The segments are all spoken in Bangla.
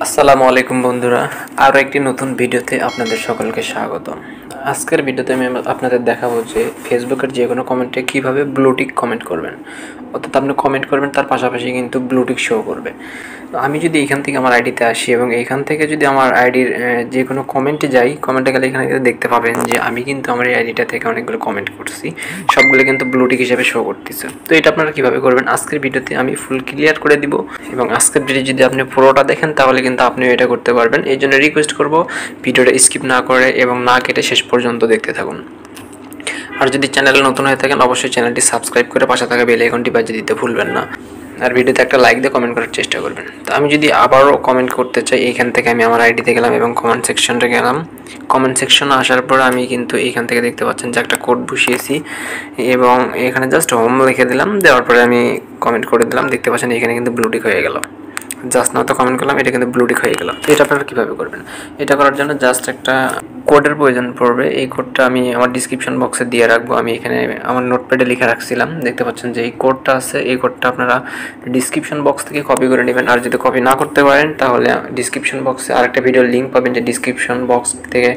আসসালামু আলাইকুম বন্ধুরা, আরও একটি নতুন ভিডিওতে আপনাদের সকলকে স্বাগতম। আজকের ভিডিওতে আমি আপনাদের দেখাবো যে ফেসবুকের যে কোনো কমেন্টে কীভাবে ব্লুটিক কমেন্ট করবেন। অর্থাৎ আপনি কমেন্ট করবেন, তার পাশাপাশি কিন্তু ব্লুটিক শো করবে। তো আমি যদি এইখান থেকে আমার আইডিতে আসি এবং এইখান থেকে যদি আমার আইডির যে কোনো কমেন্টে যাই, কমেন্টে গেলে এখানে কিন্তু দেখতে পাবেন যে আমি কিন্তু আমার এই আইডিটা থেকে অনেকগুলো কমেন্ট করছি, সবগুলো কিন্তু ব্লুটিক হিসেবে শো করতেছে। তো এটা আপনারা কীভাবে করবেন আজকের ভিডিওতে আমি ফুল ক্লিয়ার করে দিব, এবং আজকের ভিডিও যদি আপনি পুরোটা দেখেন তাহলে কিন্তু আপনিও এটা করতে পারবেন। এই জন্য রিকোয়েস্ট করব ভিডিওটা স্কিপ না করে এবং না কেটে শেষ পর্যন্ত দেখতে থাকুন। আর যদি চ্যানেলে নতুন হয়ে থাকেন অবশ্যই চ্যানেলটি সাবস্ক্রাইব করে পাশে থাকা বেল আইকনটি বাজিয়ে দিতে ভুলবেন না। আর ভিডিওতে একটা লাইক দিয়ে কমেন্ট করার চেষ্টা করবেন। তো আমি যদি আবারও কমেন্ট করতে চাই, এইখান থেকে আমি আমার আইডিতে গেলাম এবং কমেন্ট সেকশনে গেলাম। কমেন্ট সেকশনে আসার পর আমি কিন্তু এইখান থেকে দেখতে পাচ্ছেন যে একটা কোড বসিয়েছি এবং এখানে জাস্ট হোম লিখে দিলাম। দেওয়ার পরে আমি কমেন্ট করে দিলাম, দেখতে পাচ্ছেন এখানে কিন্তু ব্লুটিক হয়ে গেল। জাস্ট নাও তো কমেন্ট করলাম, এটা কিন্তু ব্লুটিক হয়ে গেল। তো এটা আপনারা কীভাবে করবেন? এটা করার জন্য জাস্ট একটা কোডের প্রয়োজন পড়বে। এই কোডটা আমি আমার ডিসক্রিপশন বক্সে দিয়ে রাখবো। আমি এখানে আমার নোটপ্যাডে লিখে রাখছিলাম, দেখতে পাচ্ছেন যে এই কোডটা আছে। এই কোডটা আপনারা ডিসক্রিপশন বক্স থেকে কপি করে নেবেন। আর যদি কপি না করতে পারেন তাহলে ডিসক্রিপশন বক্সে আরেকটা ভিডিওর লিঙ্ক পাবেন, যে ডিসক্রিপশন বক্স থেকে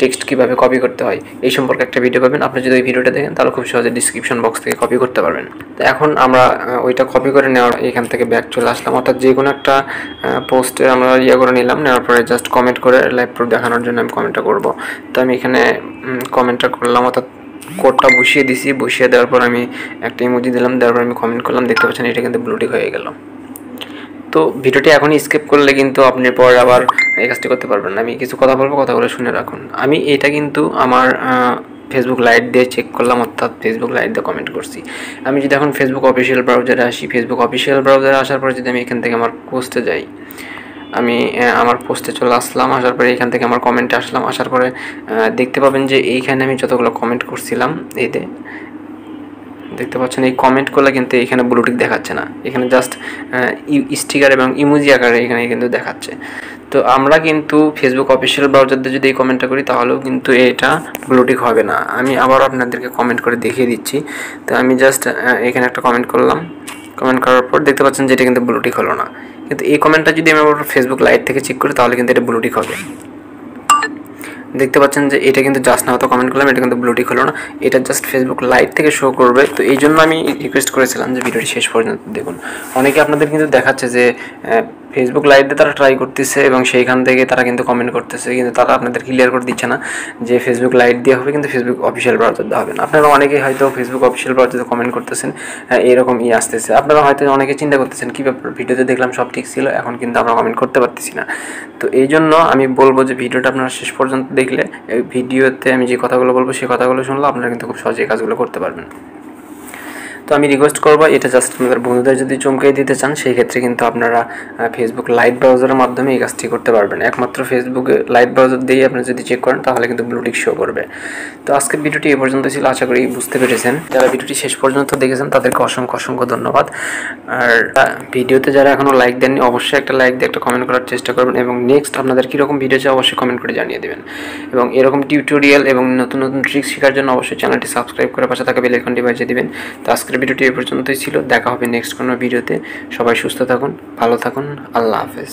টেক্সট কীভাবে কপি করতে হয় এই সম্পর্কে একটা ভিডিও পাবেন। আপনি যদি ওই ভিডিওটা দেখেন তাহলে খুব সহজে ডিসক্রিপশন বক্স থেকে কপি করতে পারবেন। তো এখন আমরা ওইটা কপি করে নেওয়ার এখান থেকে ব্যাক চলে আসলাম, অর্থাৎ যে কোনো একটা পোস্টে আমরা করে নিলাম। নেওয়ার পরে জাস্ট কমেন্ট করে লাইভ প্রুফ দেখানোর জন্য আমি কমেন্টটা করব। তো আমি এখানে কমেন্টটা করলাম, অর্থাৎ কোডটা বসিয়ে দিছি। বসিয়ে দেওয়ার পর আমি একটা ইমোজি দিলাম, দেওয়ার পর আমি কমেন্ট করলাম, দেখতে পাচ্ছেন এটা কিন্তু ব্লুটিক হয়ে গেল। তো ভিডিওটি এখনই স্কিপ করলে কিন্তু আপনি পরে আবার এই কাজটি করতে পারবেন না। আমি কিছু কথা বলবো, কথাগুলো শুনে রাখুন। আমি এটা কিন্তু আমার ফেসবুক লাইট দিয়ে চেক করলাম, অর্থাৎ ফেসবুক লাইট দিয়ে কমেন্ট করছি। আমি যদি এখন ফেসবুক অফিসিয়াল ব্রাউজারে আসি, ফেসবুক অফিসিয়াল ব্রাউজারে আসার পর যদি আমি এখান থেকে আমার পোস্টে যাই, আমি আমার পোস্টে চলে আসলাম। আসার পরে এখান থেকে আমার কমেন্টে আসলাম। আসার পরে দেখতে পাবেন যে এইখানে আমি যতগুলো কমেন্ট করছিলাম, এইতে দেখতে পাচ্ছেন এই কমেন্টগুলো কিন্তু এখানে ব্লুটিক দেখাচ্ছে না, এখানে জাস্ট স্টিকার এবং ইমোজি আকারে এখানে কিন্তু দেখাচ্ছে। তো আমরা কিন্তু ফেসবুক অফিসিয়াল ব্রাউজার দিয়ে যদি এই কমেন্টটা করি তাহলেও কিন্তু এটা ব্লুটিক হবে না। আমি আবারও আপনাদেরকে কমেন্ট করে দেখিয়ে দিচ্ছি। তো আমি জাস্ট এখানে একটা কমেন্ট করলাম। কমেন্ট করার পর দেখতে পাচ্ছেন যে এটা কিন্তু ব্লুটিক হলো না। কিন্তু এই কমেন্টটা যদি আমি আবার ফেসবুক লাইট থেকে চেক করি তাহলে কিন্তু এটা ব্লুটিক হবে। দেখতে পাচ্ছেন যে এটা কিন্তু জাস্ট নাও তো কমেন্ট করলাম, এটা কিন্তু ব্লুটিক হলো না, এটা জাস্ট ফেসবুক লাইভ থেকে শো করবে। তো এই জন্য আমি রিকোয়েস্ট করেছিলাম যে ভিডিওটি শেষ পর্যন্ত দেখুন। অনেকে আপনাদের কিন্তু দেখাচ্ছে যে ফেসবুক লাইভে তারা ট্রাই করতেছে এবং সেইখান থেকে তারা কিন্তু কমেন্ট করতেছে, কিন্তু তারা আপনাদের ক্লিয়ার করে দিচ্ছে না যে ফেসবুক লাইভ দিয়ে হবে কিন্তু ফেসবুক অফিসিয়াল ব্রাউজার দেওয়া হবে না। আপনারা অনেকেই হয়তো ফেসবুক অফিসিয়াল ব্রাউজারে কমেন্ট করতেছেন, এরকম আসতেছে। আপনারা হয়তো অনেকে চিন্তা করতেছেন কী ব্যাপার, ভিডিওতে দেখলাম সব ঠিক ছিল, এখন কিন্তু আমরা কমেন্ট করতে পারতেছি না। তো এই জন্য আমি বলবো যে ভিডিওটা আপনারা শেষ পর্যন্ত দেখলে, এই ভিডিওতে আমি যে কথাগুলো বলবো সেই কথাগুলো শুনলে আপনারা কিন্তু খুব সহজে কাজগুলো করতে পারবেন। তো আমি রিকোয়েস্ট করবো, এটা জাস্ট আপনাদের বন্ধুদের যদি চমকে দিতে চান সেই ক্ষেত্রে কিন্তু আপনারা ফেসবুক লাইভ ব্রাউজারের মাধ্যমে এই কাজটি করতে পারবেন। একমাত্র ফেসবুকে লাইভ ব্রাউজার দিয়ে আপনি যদি চেক করেন তাহলে কিন্তু ব্লুটিক শো করবে। তো আজকের ভিডিওটি এই পর্যন্ত ছিল, আশা করি বুঝতে পেরেছেন। যারা ভিডিওটি শেষ পর্যন্ত দেখেছেন তাদেরকে অসংখ্য অসংখ্য ধন্যবাদ। আর ভিডিওতে যারা এখনও লাইক দেননি অবশ্যই একটা লাইক দিয়ে একটা কমেন্ট করার চেষ্টা করবেন, এবং নেক্সট আপনাদের কীরকম ভিডিও চাই অবশ্যই কমেন্ট করে জানিয়ে দেবেন। এবং এরকম টিউটোরিয়াল এবং নতুন নতুন ট্রিক্স শেখার জন্য অবশ্যই চ্যানেলটি সাবস্ক্রাইব করে পাশে থাকা বেল আইকনটি বাজিয়ে দেবেন। তো আজকের ভিডিওটি এই পর্যন্তই ছিল, দেখা হবে নেক্সট কোনো ভিডিওতে। সবাই সুস্থ থাকুন, ভালো থাকুন, আল্লাহ হাফেজ।